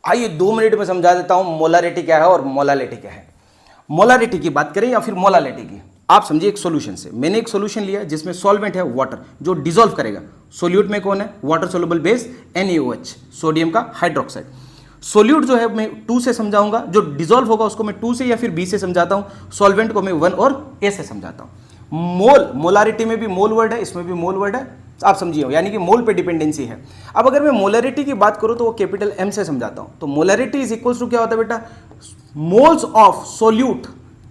आइए 2 मिनट में समझा देता हूं मोलारिटी क्या है और मोलालिटी क्या है। मोलारिटी की बात करें या फिर मोलालिटी की, आप समझिए एक सॉल्यूशन से। मैंने एक सॉल्यूशन लिया जिसमें सॉल्वेंट है वाटर, जो डिसॉल्व करेगा। सोल्यूट में कौन है? Water soluble base NaOH, sodium का हाइड्रोक्साइड। सोल्यूट जो है मैं 2 से समझाऊंगा, जो डिसॉल्व होगा उसको मैं 2 से या फिर B से समझाता हूं, सॉल्वेंट को मैं 1 और A से समझाता हूं। मोल, मोलारिटी में भी मोल वर्ड है, इसमें भी मोल वर्ड है, आप समझिए, यानी कि मोल पे डिपेंडेंसी है। अब अगर मैं मोलरिटी की बात करूं तो वो कैपिटल M से समझाता हूं। तो मोलरिटी इज इक्वल्स टू क्या होता है बेटा? मोल्स ऑफ सोल्यूट,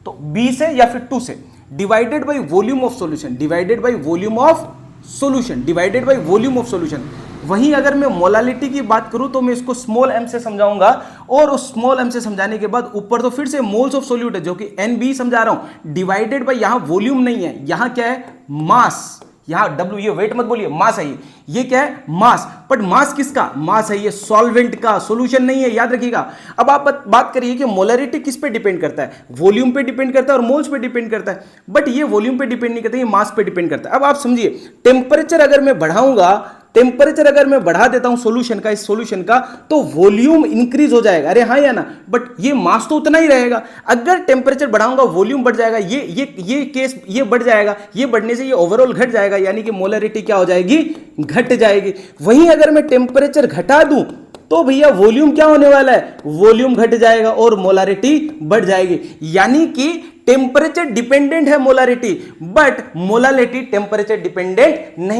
तो B से या फिर 2 से, divided by volume of solution, divided by volume of solution, divided by volume of solution. वहीं अगर मैं मोलालिटी की बात करूं तो मैं इसको स्मॉल m से समझाऊंगा, और उस स्मॉल m से समझाने के बाद ऊपर तो फिर से मोल्स ऑफ सोल्यूट है, जो कि NB समझा रहा हूं, डिवाइडेड बाई, यहां वॉल्यूम नहीं है, यहां क्या है? मास। यहां W, ये वेट मत बोलिए, मास है ये क्या है? मास। बट मास किसका? मास है ये सॉल्वेंट का, सॉल्यूशन नहीं है, याद रखिएगा। अब आप बात करिए कि मोलरिटी किस पे डिपेंड करता है? वॉल्यूम पे डिपेंड करता है और मोल्स पे डिपेंड करता है। बट ये वॉल्यूम पे डिपेंड नहीं करता, ये मास पे डिपेंड करता है। अब आप समझिए, टेम्परेचर अगर मैं बढ़ाऊंगा, टेम्परेचर अगर मैं बढ़ा देता हूं सॉल्यूशन का, इस सॉल्यूशन का, तो वॉल्यूम इंक्रीज हो जाएगा। अरे हाँ या ना? बट ये मास तो उतना ही रहेगा। अगर टेम्परेचर बढ़ाऊंगा वॉल्यूम बढ़ जाएगा, ये केस ये बढ़ जाएगा, ये बढ़ने से ये ओवरऑल घट जाएगा, यानी कि मोलरिटी क्या हो जाएगी? घट जाएगी। वहीं अगर मैं टेम्परेचर घटा दूं तो भैया वॉल्यूम क्या होने वाला है? वॉल्यूम घट जाएगा और मोलारिटी बढ़ जाएगी। यानी कि टेम्परेचर डिपेंडेंट है molarity, but molality temperature dependent नहीं।